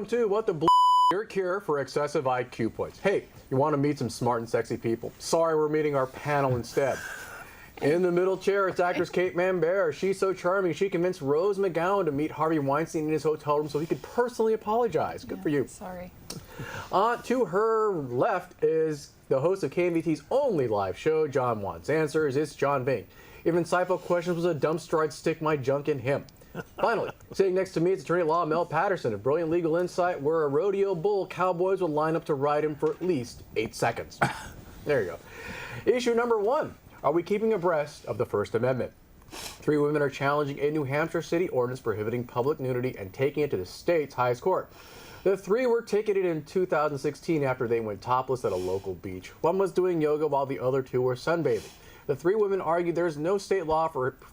Welcome to What the Your Cure for Excessive IQ Points. Hey, you want to meet some smart and sexy people? Sorry, we're meeting our panel instead. In the middle chair, it's actress Kate Mambert. She's so charming, she convinced Rose McGowan to meet Harvey Weinstein in his hotel room so he could personally apologize. Good for you. Sorry. To her left is the host of KMVT's only live show, John Wants Answers. It's John Bing. If insightful questions was a dumpster, I'd stick my junk in him. Finally, sitting next to me is attorney at law Mel Patterson, a brilliant legal insight where a rodeo bull cowboys would line up to ride him for at least 8 seconds. There you go. Issue number 1. Are we keeping abreast of the First Amendment? 3 women are challenging a New Hampshire city ordinance prohibiting public nudity and taking it to the state's highest court. The 3 were ticketed in 2016 after they went topless at a local beach. One was doing yoga while the other 2 were sunbathing. The 3 women argued there is no state law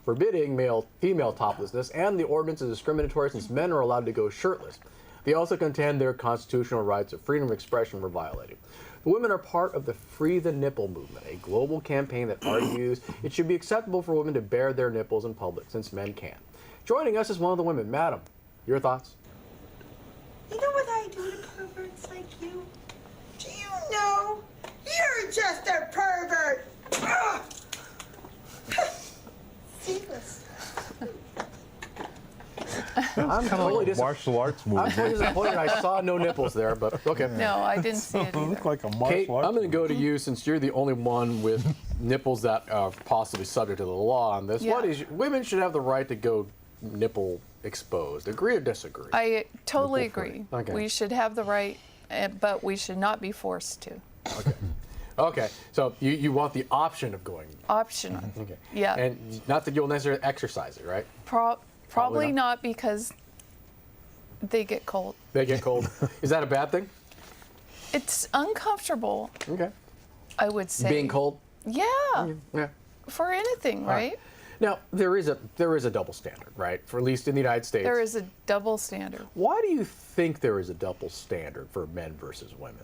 forbidding female toplessness, and the ordinance is discriminatory since men are allowed to go shirtless. They also contend their constitutional rights of freedom of expression were violated. The women are part of the Free the Nipple movement, a global campaign that argues it should be acceptable for women to bare their nipples in public since men can. Joining us is one of the women. Madam, your thoughts? You know what I do to perverts like you? Do you know? You're just a pervert! Ugh. Seamless. I'm totally martial arts movie. I'm totally disappointed. I saw no nipples there, but okay. No, I didn't see it It either. looked like a martial Kate, arts I'm going to movie. go to you since you're the only one with nipples that are possibly subject to the law on this. Yeah. What is women should have the right to go nipple exposed? Agree or disagree? I totally Nipple free. agree. Okay. We should have the right, but we should not be forced to. Okay, so you want the option of going. Optional. Okay. Yeah. And not that you'll necessarily exercise it, right? Probably not. not because they get cold. They get cold. Is that a bad thing? It's uncomfortable, Okay. I would say. Being cold? Yeah, Yeah. for anything, right? Now, there is a double standard, right? For at least in the United States. There is a double standard. Why do you think there is a double standard for men versus women?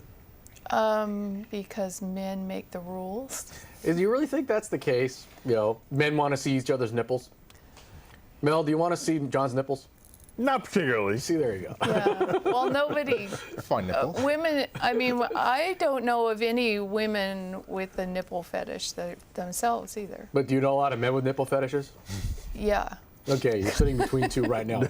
Because men make the rules. Do you really think that's the case? You know, men want to see each other's nipples? Mel, do you want to see John's nipples? Not particularly. See, there you go. Yeah. Well, nobody. Fun nipples. Women, I mean, I don't know of any women with a nipple fetish themselves either. But do you know a lot of men with nipple fetishes? Yeah, Okay, you're sitting between 2 right now.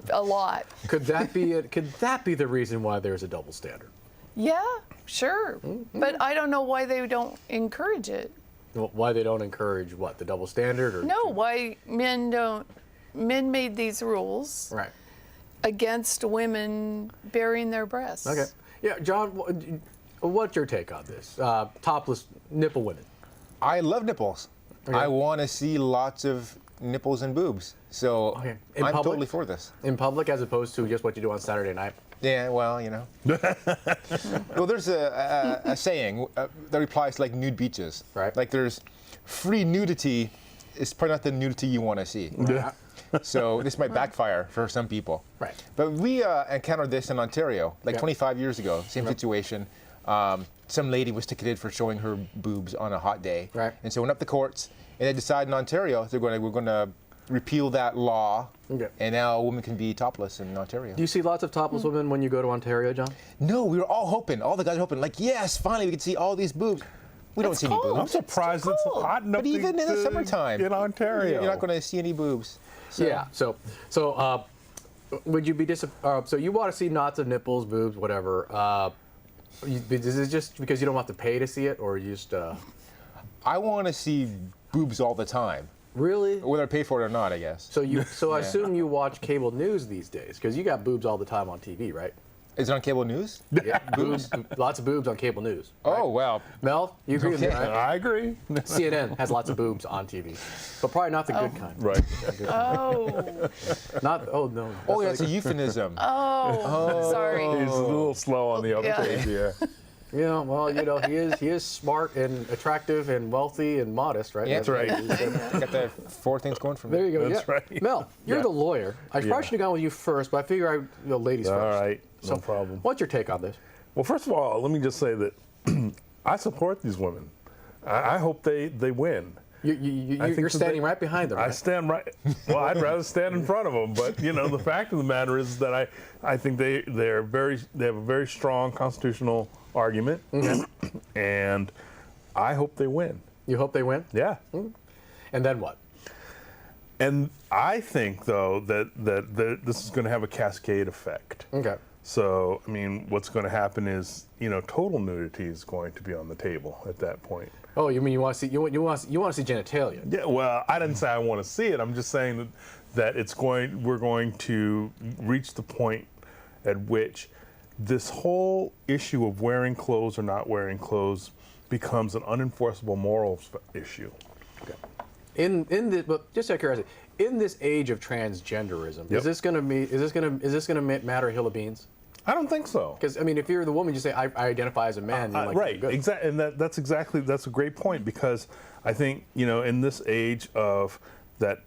a lot. Could that be it? Could that be the reason why there's a double standard? Yeah, sure. Mm-hmm. But I don't know why they don't encourage it. Why they don't encourage what, the double standard? Or No, why men don't. Men made these rules Right. against women baring their breasts. Okay. Yeah, John, what's your take on this? Topless nipple women. I love nipples. Okay. I want to see lots of nipples and boobs. So Okay. In I'm public? totally for this. In public as opposed to just what you do on Saturday night? Yeah, well, you know. Well, there's a saying that applies to like nude beaches. Right. Like there's free nudity is probably not the nudity you want to see. Yeah. So this might backfire for some people. Right. But we encountered this in Ontario, like Yeah. 25 years ago. Same situation. Some lady was ticketed for showing her boobs on a hot day. Right. And so went up the courts, and they decided in Ontario we're going to repeal that law, Okay. and now women can be topless in Ontario. Do you see lots of topless women when you go to Ontario, John? No, we were all hoping, all the guys were hoping, like, yes, finally we can see all these boobs. We don't It's see any cold. I'm boobs. surprised it's cold. hot enough But even in the summertime, in Ontario. you're not going to see any boobs. So, Yeah. So would you be so you want to see lots of nipples, boobs, whatever? Is it just because you don't have to pay to see it, or you just I want to see boobs all the time, really? whether I pay for it or not, I guess. So I assume you watch cable news these days because you got boobs all the time on TV, right? Is it on cable news? Yeah, boobs, lots of boobs on cable news. Oh, wow. Mel, you agree with me, Okay. right? I agree. CNN has lots of boobs on TV, but probably not the good kind. Right. Oh, Not. Oh no. Oh, that's a euphemism. sorry. He's a little slow on the uptake here. Yeah. Well, he is smart and attractive and wealthy and modest, right? Yeah, That's right. Got the 4 things going for me. There you go. That's yeah. right. Mel, you're Yeah. the lawyer. I probably should have gone with you first, but I figure ladies All first. right. No problem. What's your take on this? Well, first of all, let me just say that I support these women. I hope they win. You're standing right behind them. I Right? stand right. Well, I'd rather stand in front of them, but the fact of the matter is that I think they have a very strong constitutional argument, and I hope they win. You hope they win? Yeah. And then what? And I think though that this is going to have a cascade effect. Okay. So I mean, what's going to happen is total nudity is going to be on the table at that point. Oh, you mean you want to see genitalia? Yeah, well, I didn't say I want to see it. I'm just saying that we're going to reach the point at which this whole issue of wearing clothes or not wearing clothes becomes an unenforceable morals issue. Okay. But just out of curiosity, in this age of transgenderism, Yep. is this going to matter a hill of beans? I don't think so. Because I mean, if you're the woman, you say I identify as a man. You're like, Right, good. exactly, and that's a great point, because I think in this age of that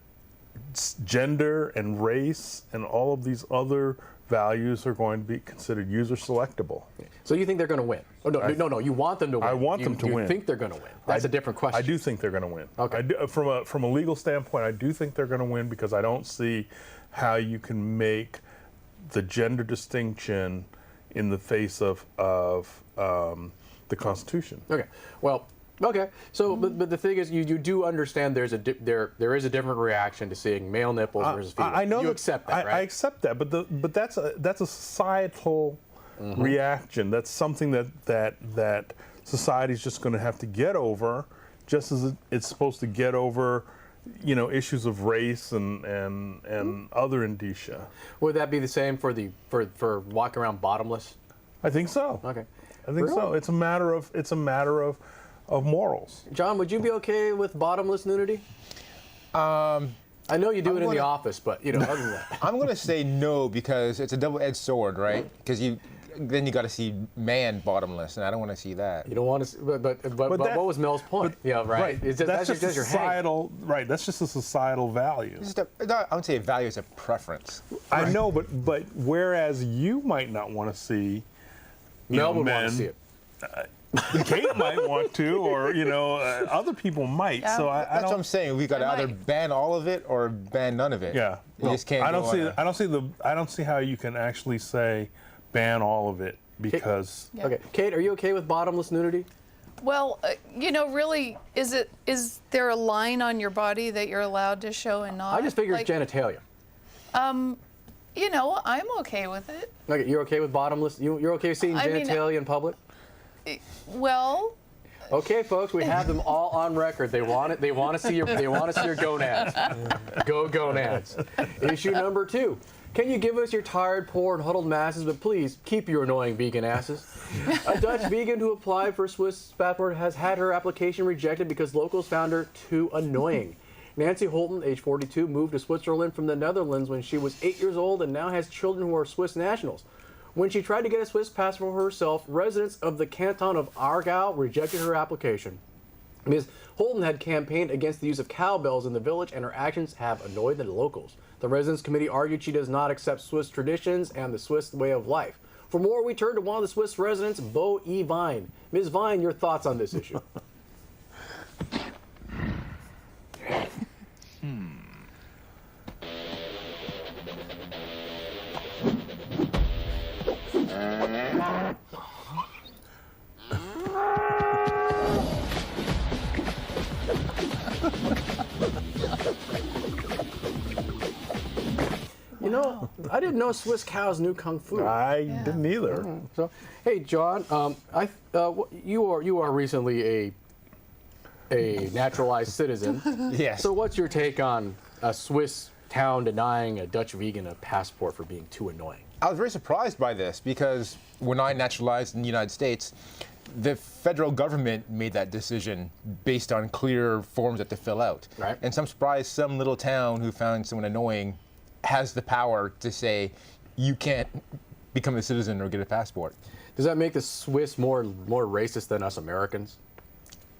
gender and race and all of these other values are going to be considered user selectable. So you think they're going to win? Oh, no. You want them to win. I want them to win. You think they're going to win? That's a different question. I do think they're going to win. Okay. From a legal standpoint, I do think they're going to win, because I don't see how you can make the gender distinction in the face of the Constitution. Okay. Well. Okay. So, but the thing is, you do understand there is a different reaction to seeing male nipples versus female. I know you accept that, right? I accept that, but that's a societal reaction. That's something that society's just going to have to get over, just as it's supposed to get over, issues of race and other indicia. Would that be the same for walking around bottomless? I think so. Okay. I think so. It's a matter of morals. John, would you be okay with bottomless nudity? I know you do it in the office, but other than that. I'm going to say no, because it's a double-edged sword, right? Because then you got to see man bottomless, and I don't want to see that. You don't want to, but what was Mel's point? Right. That's just a your hang. societal. Right. That's just a societal value. I would say value is a preference. I know, but whereas you might not want to see, Mel would men, want to see it. Kate might want to, or other people might. Yeah. So I That's don't. what I'm saying. We got to either ban all of it or ban none of it. Yeah. You just can't. I don't go see. on I don't see how you can actually say ban all of it, because. Yeah. Okay, Kate, are you okay with bottomless nudity? Well, really, is there a line on your body that you're allowed to show and not? I just figure it's genitalia. I'm okay with it. Okay, you're okay with bottomless? You're okay with seeing I mean, genitalia in public? Well, Okay, folks, we have them all on record. They want it. They want to see your gonads. Go gonads. Issue number 2. Can you give us your tired, poor, and huddled masses, but please keep your annoying vegan asses? A Dutch vegan who applied for a Swiss passport has had her application rejected because locals found her too annoying. Nancy Holton, age 42, moved to Switzerland from the Netherlands when she was 8 years old and now has children who are Swiss nationals. When she tried to get a Swiss passport for herself, residents of the canton of Aargau rejected her application. Ms. Holton had campaigned against the use of cowbells in the village, and her actions have annoyed the locals. The Residents' Committee argued she does not accept Swiss traditions and the Swiss way of life. For more, we turn to one of the Swiss residents, Bo E. Vine. Ms. Vine, your thoughts on this issue? I didn't know Swiss cows knew kung fu. I didn't either. So, hey, John, you are recently a naturalized citizen. Yes. So, what's your take on a Swiss town denying a Dutch vegan a passport for being too annoying? I was very surprised by this, because when I naturalized in the United States, the federal government made that decision based on clear forms that to fill out. Right. And so I'm surprised some little town who found someone annoying has the power to say, you can't become a citizen or get a passport. Does that make the Swiss more racist than us Americans?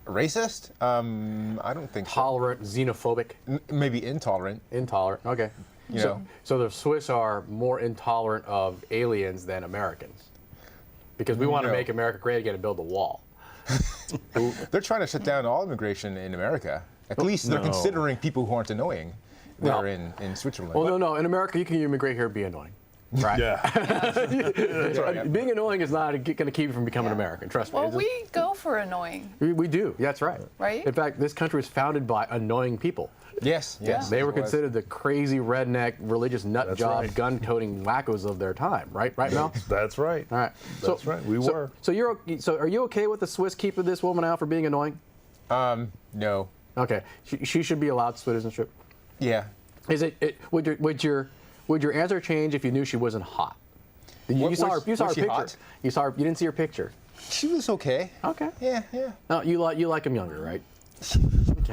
Racist? I don't think so. Tolerant, xenophobic, Maybe intolerant. intolerant. Okay. You so, know. so the Swiss are more intolerant of aliens than Americans, because we want to No. make America great again and build the wall. They're trying to shut down all immigration in America. At least they're No. considering people who aren't annoying. No. They're in Switzerland. Well, no. In America, you can immigrate here and be annoying. Right. Yeah. That's right. Being annoying is not going to keep you from becoming American. Trust me. Well, It's just- we go for annoying. we do. That's right. Right? In fact, this country was founded by annoying people. Yes. They were it was. considered the crazy redneck religious nut That's job right. gun-toting wackos of their time. Right, Mel? That's right. All right. That's right. We were. So are you okay with the Swiss keeping this woman out for being annoying? No. Okay. She should be allowed citizenship. Yeah. Is would your answer change if you knew she wasn't hot? You saw her was she picture. hot? You saw her. You didn't see her picture. She was okay. Okay. Yeah. No, you like him younger, right?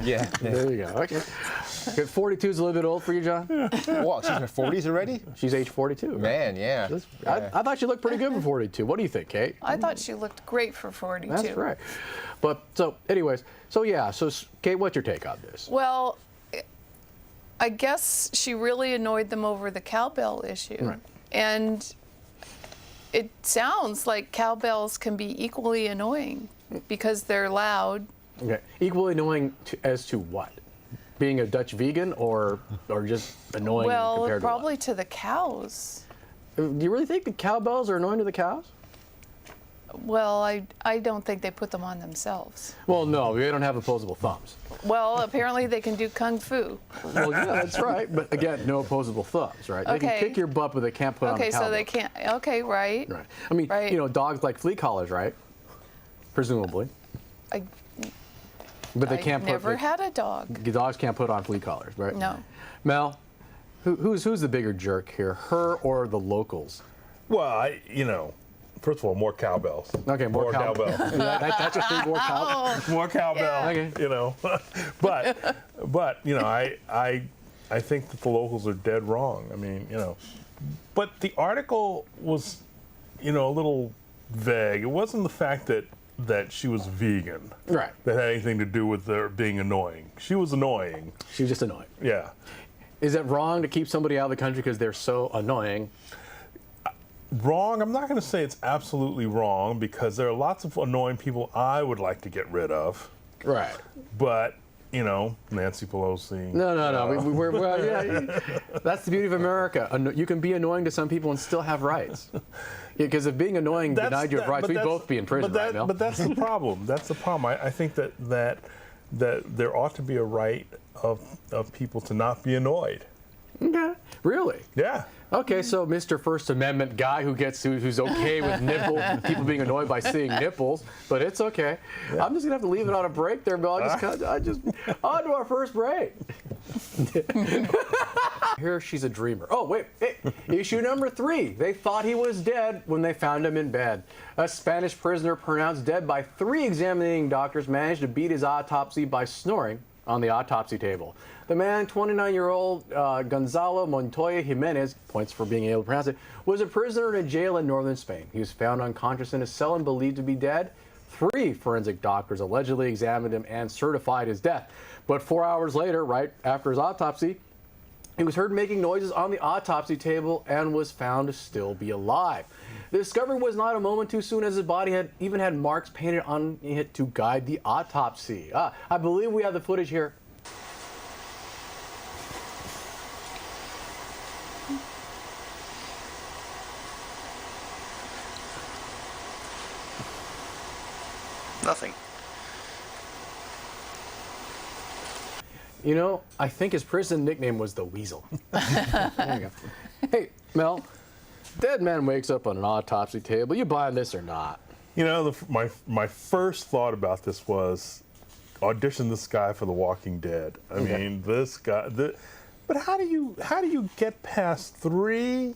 Yeah. There you go. Okay. 42 is a little bit old for you, John. Well, she's in her 40s already? She's age 42. right? Man, yeah. I thought she looked pretty good for 42. What do you think, Kate? I thought she looked great for 42. That's right. But anyways, Kate, what's your take on this? Well, I guess she really annoyed them over the cowbell issue. Right. And it sounds like cowbells can be equally annoying because they're loud. Okay. Equally annoying as to what? Being a Dutch vegan or just annoying Well, compared probably to the cows. to what? Do you really think the cowbells are annoying to the cows? Well, I don't think they put them on themselves. Well, no, they don't have opposable thumbs. Well, apparently they can do kung fu. Well, yeah, that's right. But again, no opposable thumbs, right? They can Okay. kick your butt, but they can't put on the Okay, cowbell. so they can't. Okay, right. Right. I mean, Right. dogs like flea collars, right? Presumably. I, But they I can't put. never had a dog. Dogs can't put on flea collars, right? No. Mel, who's the bigger jerk here, her or the locals? Well, first of all, more cowbells. Okay, more cowbells. That's just three more cowbells. More cowbell. Okay. But I think that the locals are dead wrong. I mean, but the article was, a little vague. It wasn't the fact that she was vegan. Right. That had anything to do with her being annoying. She was annoying. She was just annoying. Yeah. Is it wrong to keep somebody out of the country because they're so annoying? Wrong. I'm not going to say it's absolutely wrong because there are lots of annoying people I would like to get rid of. Right. But, Nancy Pelosi. No. Well, yeah, that's the beauty of America. You can be annoying to some people and still have rights. Because if being annoying denied you of rights, we'd both be in prison right now. But that's the problem. That's the problem. I think that there ought to be a right of people to not be annoyed. Okay. Really? Yeah. Okay, so Mr. First Amendment guy who's okay with people being annoyed by seeing nipples, but it's okay. Yeah. I'm just gonna have to leave it on a break there, Bill. I just on to our first break. Here she's a dreamer. Oh wait, issue number 3. They thought he was dead when they found him in bed. A Spanish prisoner pronounced dead by 3 examining doctors managed to beat his autopsy by snoring on the autopsy table. The man, 29-year-old Gonzalo Montoya Jimenez, points for being able to pronounce it, was a prisoner in a jail in northern Spain. He was found unconscious in his cell and believed to be dead. 3 forensic doctors allegedly examined him and certified his death. But 4 hours later, right after his autopsy, he was heard making noises on the autopsy table and was found to still be alive. The discovery was not a moment too soon, as his body even had marks painted on it to guide the autopsy. I believe we have the footage here. Nothing. I think his prison nickname was the Weasel. There you go. Hey, Mel, dead man wakes up on an autopsy table. You buying this or not? My first thought about this was audition this guy for The Walking Dead. I mean, this guy. But how do you get past 3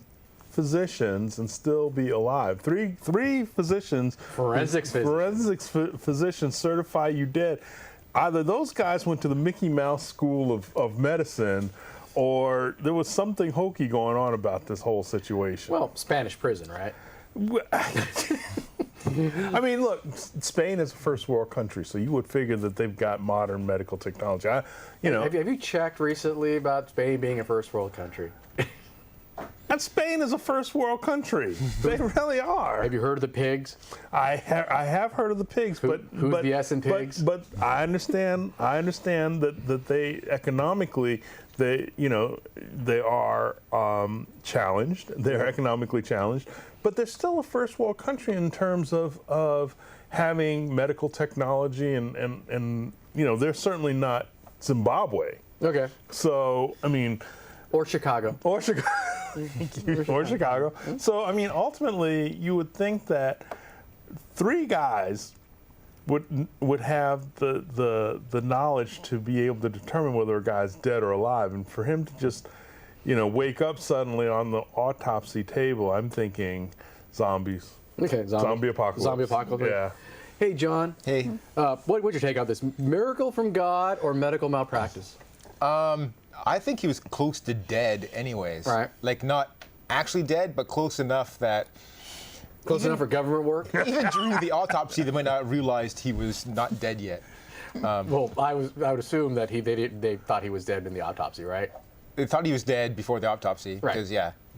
physicians and still be alive? Three physicians, Forensics physicians certify you dead. Either those guys went to the Mickey Mouse School of Medicine, or there was something hokey going on about this whole situation. Well, Spanish prison, right? I mean, look, Spain is a first world country, so you would figure that they've got modern medical technology. Have you checked recently about Spain being a first world country? man, Spain is a first world country. They really are. Have you heard of the pigs? I have heard of the pigs, but who's but, the S in pigs? But I understand that they economically they are challenged. They're economically challenged, but they're still a first world country in terms of having medical technology and they're certainly not Zimbabwe. Okay. So I mean. Or Chicago. Or Chicago. Or Chicago. So, I mean, ultimately, you would think that 3 guys would have the knowledge to be able to determine whether a guy's dead or alive. And for him to just, wake up suddenly on the autopsy table, I'm thinking zombies. Okay, Zombie apocalypse. Zombie apocalypse. Yeah. Hey, John. Hey. What's your take on this? Miracle from God or medical malpractice? I think he was close to dead anyways. Right. Like not actually dead, but close enough that Close enough for government work? even during the autopsy, they might not have realized he was not dead yet. Well, I would assume that they thought he was dead in the autopsy, right? They thought he was dead before the autopsy. Right. Because,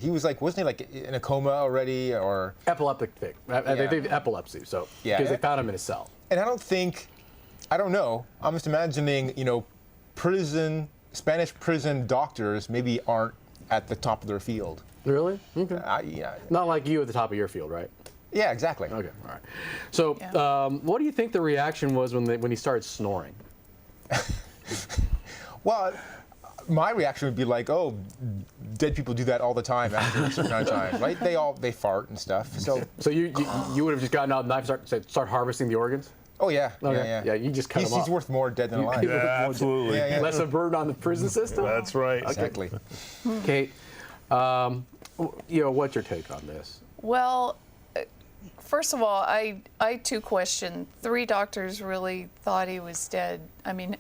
he was wasn't he like in a coma already or? Epileptic thing. They think epilepsy, so Yeah. because they found him in a cell. And I don't know. I'm just imagining, Spanish prison doctors maybe aren't at the top of their field. Really? Okay. Yeah. Not like you at the top of your field, right? Yeah, exactly. Okay, all right. So, Yeah. what do you think the reaction was when he started snoring? Well, my reaction would be like, oh, dead people do that all the time after a certain amount of time, right? They fart and stuff. So, You would have just gotten out a knife and start harvesting the organs? oh yeah, Okay. Yeah, you just cut him off. He's worth more dead than alive. Yeah, absolutely. Yeah, yeah. Less a burden on the prison system? That's right. Exactly. Kate, what's your take on this? Well, first of all, I too question. 3 doctors really thought he was dead. I mean,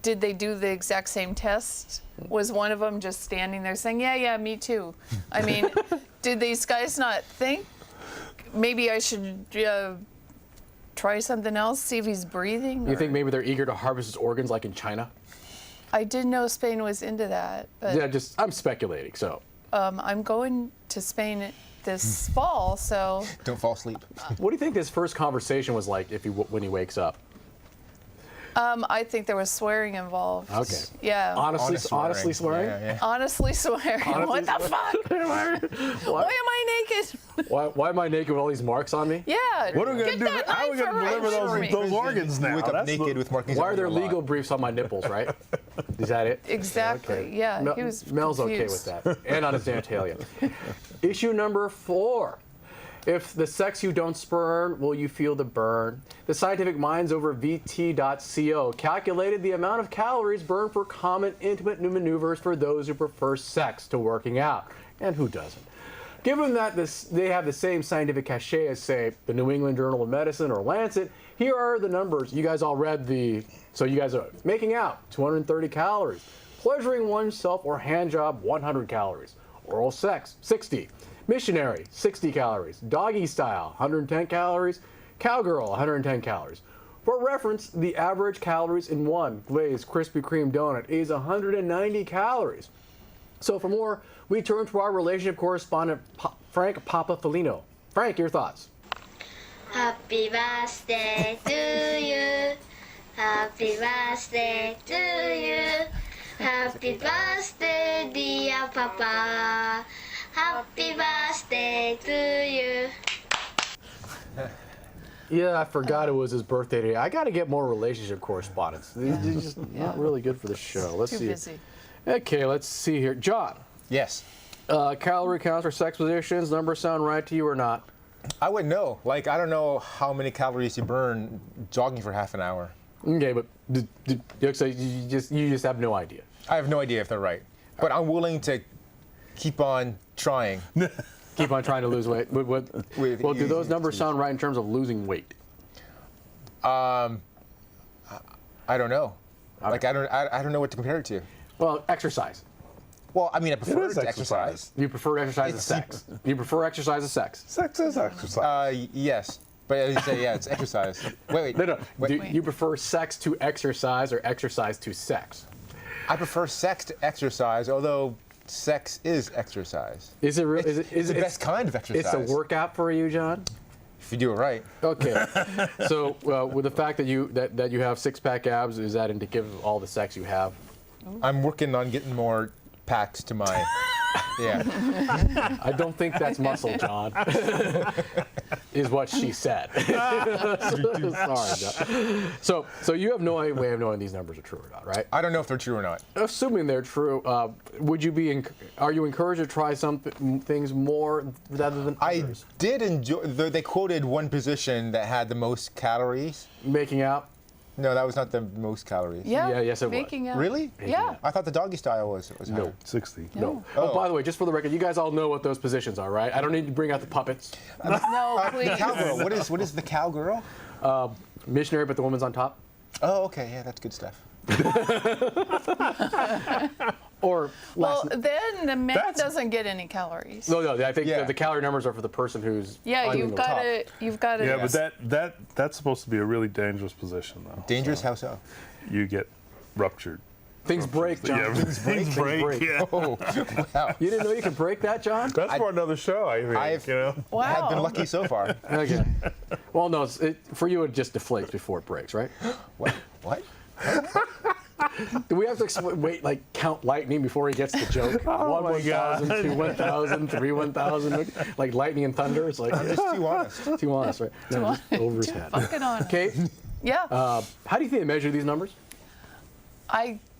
did they do the exact same test? Was one of them just standing there saying, yeah, me too? I mean, did these guys not think maybe I should try something else, see if he's breathing? You think maybe they're eager to harvest his organs like in China? I didn't know Spain was into that, but Yeah, I'm speculating, so. I'm going to Spain this fall, so Don't fall asleep. What do you think his first conversation was like when he wakes up? I think there was swearing involved. Okay. Yeah. Honestly swearing? Yeah. Honestly swearing. What the fuck? Why am I naked? Why am I naked with all these marks on me? Yeah. What are we going to do? How are we going to deliver those organs now? You wake up That's naked the- with markings. Why all are there over your legal lot. briefs on my nipples, right? Is that it? Exactly. Okay. Yeah. He was Mel's confused. okay with that. And on his genitalia. Issue number 4. If the sex you don't spurn, will you feel the burn? The scientific minds over VT.co calculated the amount of calories burned for common intimate maneuvers for those who prefer sex to working out. And who doesn't? Given that they have the same scientific cachet as, say, the New England Journal of Medicine or Lancet, here are the numbers. You guys all read so you guys are making out, 230 calories. Pleasuring oneself or handjob, 100 calories. Oral sex, 60. Missionary, 60 calories. Doggy style, 110 calories. Cowgirl, 110 calories. For reference, the average calories in one glazed Krispy Kreme donut is 190 calories. So for more, we turn to our relationship correspondent, Frank Papafilino. Frank, your thoughts? Happy birthday to you. Happy birthday to you. Happy birthday, dear Papa. Happy birthday to you. Yeah, I forgot it was his birthday today. I got to get more relationship correspondence. They're just not really good for the show. Let's Too see. busy. Okay, let's see here. John, Yes. calorie counts for sex positions, numbers sound right to you or not? I wouldn't know. I don't know how many calories you burn jogging for half an hour. Okay, but so you just have no idea. I have no idea if they're right, but I'm willing to keep on trying. Keep on trying to lose weight. Well, do those numbers easy. sound right in terms of losing weight? I don't know. I don't know what to compare it to. Well, exercise. Well, I mean, I prefer is to exercise. exercise. Do you prefer exercise to It's sex? Do you prefer exercise to sex? Sex is exercise. Yes, but as you say, yeah, it's exercise. Wait. No. Wait. Do you prefer sex to exercise or exercise to sex? I prefer sex to exercise, although sex is exercise. Is it real? It's the best kind of exercise. It's a workout for you, John? If you do it right. Okay. So with the fact that you have six-pack abs, is that indicative of all the sex you have? I'm working on getting more packs to my. Yeah. I don't think that's muscle, John. Is what she said. Sorry, John. So you have no way of knowing these numbers are true or not, right? I don't know if they're true or not. Assuming they're true, are you encouraged to try some things more rather than others? I did enjoy. They quoted one position that had the most calories. Making out? No, that was not the most calories. Yeah. Yes, it was. Making out. Really? Yeah. I thought the doggy style was No. higher. 60. No. Oh, by the way, just for the record, you guys all know what those positions are, right? I don't need to bring out the puppets. No, please. The cowgirl. What is the cowgirl? Missionary, but the woman's on top. Oh, okay. Yeah, that's good stuff. Or Well, then the man That's- doesn't get any calories. no, I think Yeah. the calorie numbers are for the person who's Yeah, on you've the got top. to. You've got to. Yeah, but that's supposed to be a really dangerous position, though. Dangerous? How so? You get ruptured. Things break, John. Yeah, things break. Yeah. Oh, wow. You didn't know you could break that, John? That's for another show, I think. I've- You know. Wow. I've been lucky so far. Okay. Well, no, for you it just deflates before it breaks, right? What? What? Do we have to count lightning before he gets the joke? Oh 1, my God. 1,000, 2, 1,000, 3, 1,000, like lightning and thunder? It's like I'm just too honest. too honest, right? No, just over his head. Fucking on. Kate, Yeah. how do you think they measure these numbers?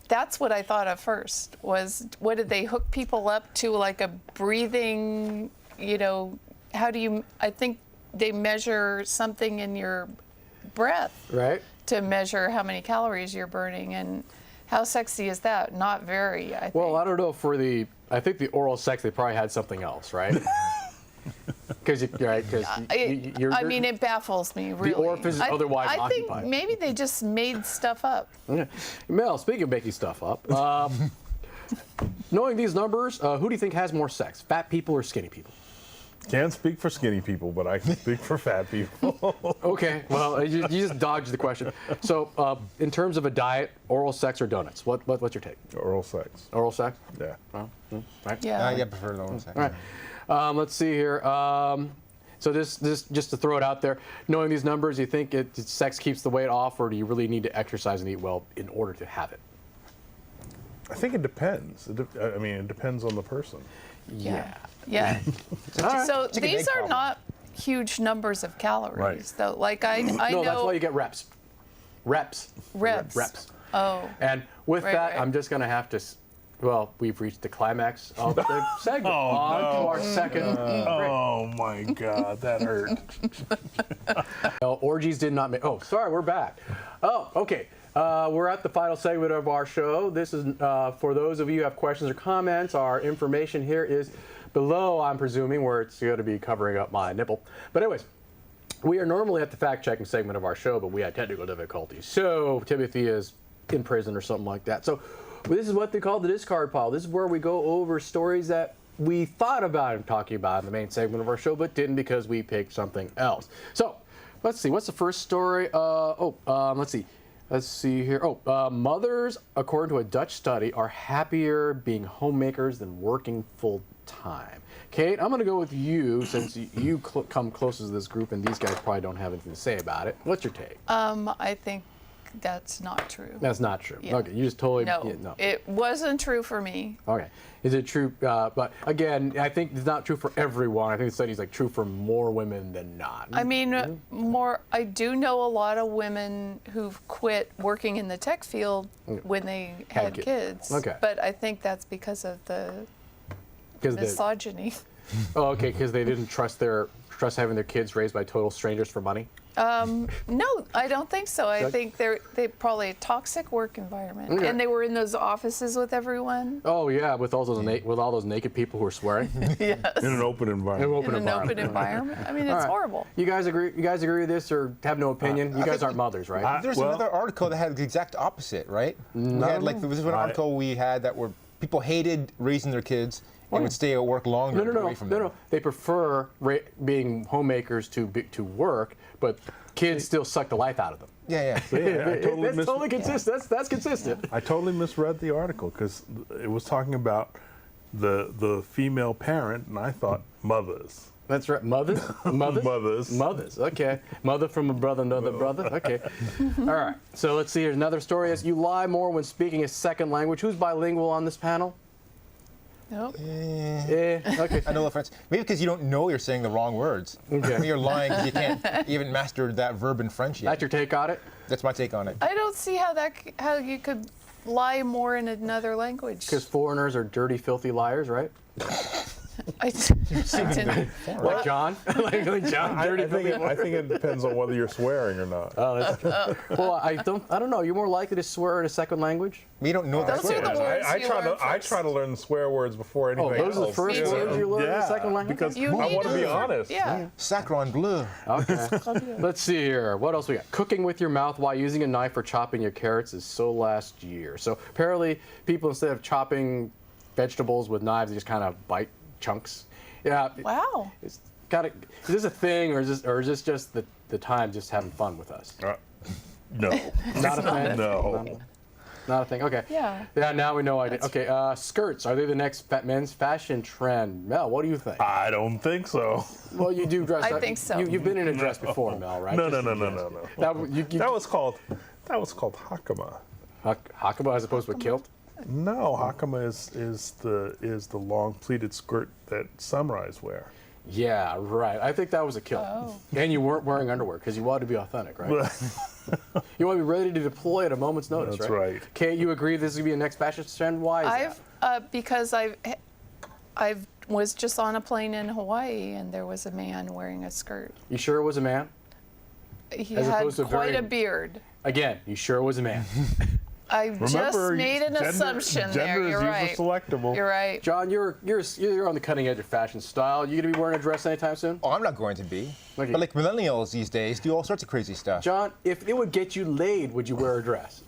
That's what I thought at first was, what did they hook people up to, like a breathing, how do you, I think they measure something in your breath Right? to measure how many calories you're burning, and how sexy is that? Not very, I think. Well, I don't know I think the oral sex, they probably had something else, right? Because it baffles me, really. orifice is otherwise I think occupied. maybe they just made stuff up. Mel, speaking of making stuff up, knowing these numbers, who do you think has more sex, fat people or skinny people? Can't speak for skinny people, but I can speak for fat people. Okay, well, you just dodged the question. So, in terms of a diet, oral sex or donuts? What's your take? Oral sex. Oral sex? Yeah. Right. Yeah. I prefer the oral sex. All right. Let's see here. So this just to throw it out there, knowing these numbers, you think sex keeps the weight off, or do you really need to exercise and eat well in order to have it? I think it depends. It depends on the person. Yeah. Yeah. So Chicken these egg are problem. not huge numbers of calories, Right. though. Like I No, know. that's why you get reps. Reps. Reps. Oh. And with Right, that, right. I'm just going to have to. Well, we've reached the climax of the segment. On to our second break. Oh my God, that hurt. No, orgies did not make. Oh, sorry, we're back. Oh, okay. We're at the final segment of our show. This is for those of you who have questions or comments. Our information here is below, I'm presuming, where it's going to be covering up my nipple. But anyways, we are normally at the fact-checking segment of our show, but we had technical difficulties. So Timothy is in prison or something like that. So this is what they call the discard pile. This is where we go over stories that we thought about talking about in the main segment of our show, but didn't because we picked something else. So let's see. What's the first story? Let's see. Let's see here. Mothers, according to a Dutch study, are happier being homemakers than working full-time. Kate, I'm going to go with you since you come closest to this group, and these guys probably don't have anything to say about it. What's your take? I think that's not true. That's not true. Yeah. Okay, you just totally... No, yeah, no. it wasn't true for me. Okay. Is it true? But again, I think it's not true for everyone. I think the study's true for more women than not. I mean, I do know a lot of women who've quit working in the tech field when they had kids. Okay. But I think that's because of the 'Cause they- misogyny. Oh, okay, because they didn't trust having their kids raised by total strangers for money. No, I don't think so. I Okay. think they probably a toxic work environment, Okay. and they were in those offices with everyone. Oh yeah, with all those naked people who are swearing. Yes. In an open environment. In an open environment. I mean, All it's right. horrible. You guys agree? You guys agree with this, or have no opinion? You guys aren't mothers, right? There's Well- another article that had the exact opposite, right? We had there was one article we had that were people hated raising their kids and would stay at work longer away from them. No. They prefer being homemakers to work, but kids still suck the life out of them. Yeah. That's totally consistent. That's consistent. I totally misread the article because it was talking about the female parent, and I thought mothers. That's right. Mothers? Mothers? Mothers. Mothers. Okay. Mother from a brother, another brother. Okay. All right. So let's see. Here's another story. Is you lie more when speaking a second language. Who's bilingual on this panel? Nope. Yeah. Okay. I know the French. Maybe because you don't know you're saying the wrong words. Okay. Maybe you're lying because you can't even master that verb in French yet. That's your take on it? That's my take on it. I don't see how you could lie more in another language. Because foreigners are dirty, filthy liars, right? I didn't. Like John? like John, dirty, filthy liars. I think it depends on whether you're swearing or not. Oh, that's true. Well, I don't know. You're more likely to swear in a second language? We don't know that. Those are the words I you try learn to I first. try to learn the swear words before anything Oh, those are the else. first Me words too. you learn in a second language? Because You I need want to be to. honest. Yeah. Sacron bleu. Okay. Let's see here. What else we got? Cooking with your mouth while using a knife for chopping your carrots is so last year. So apparently people, instead of chopping vegetables with knives, they just kind of bite chunks. Yeah. Wow. It's got. Is this a thing, or is this just the time just having fun with us? No. Not a thing. No. Not a thing. Okay. Yeah. Yeah. Now we know I did. Okay. Skirts, are they the next men's fashion trend? Mel, what do you think? I don't think so. Well, you do dress. I up. think so. You've been in a dress before, Mel, right? No. That That was called hakama. Hakama as opposed to a kilt. No, hakama is the long pleated skirt that samurais wear. Yeah, right. I think that was a kilt. Oh. And you weren't wearing underwear because you wanted to be authentic, right? You want to be ready to deploy at a moment's notice, That's right? right. Kate, you agree this is going to be a next fashion trend? Why is that? Because I was just on a plane in Hawaii and there was a man wearing a skirt. You sure it was a man? He As had opposed to quite very- a beard. Again, you sure it was a man? I just Remember, made an assumption there. Gender You're is right. user selectable. You're right. John, you're on the cutting edge of fashion style. You going to be wearing a dress anytime soon? Oh, I'm not going to be. Okay. But like millennials these days do all sorts of crazy stuff. John, if it would get you laid, would you wear a dress?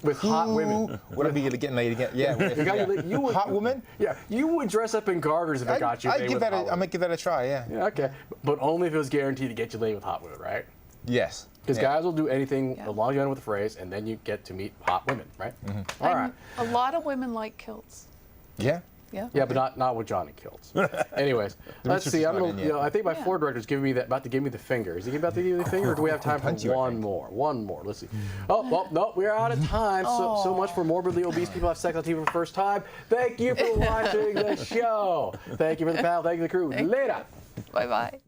With hot women. Would I be getting laid again? Yeah. You got yeah. you laid- you would, Hot woman? Yeah, you would dress up in garters if it got you laid I'd give with that. hot I might give that a try. Yeah. women. Yeah, okay. But only if it was guaranteed to get you laid with hot women, right? Yes. Because Yeah. guys will do anything Yeah. as long as you're done with the phrase, and then you get to meet hot women, right? All right. A lot of women like kilts. Yeah. Yeah. Yeah, but not with Johnny kilts. Anyways, let's research see. is I'm not gonna. in You yet. know, I think my Yeah. floor director's about to give me the finger. Is he about to give me the finger, or do we have time for punch you, I one think. more? One more. Let's see. Oh, well, no, we're out of time. So much for morbidly obese people have sex on TV for the first time. Thank you for watching the show. Thank you for the panel. Thank you for the crew. Later. Bye-bye.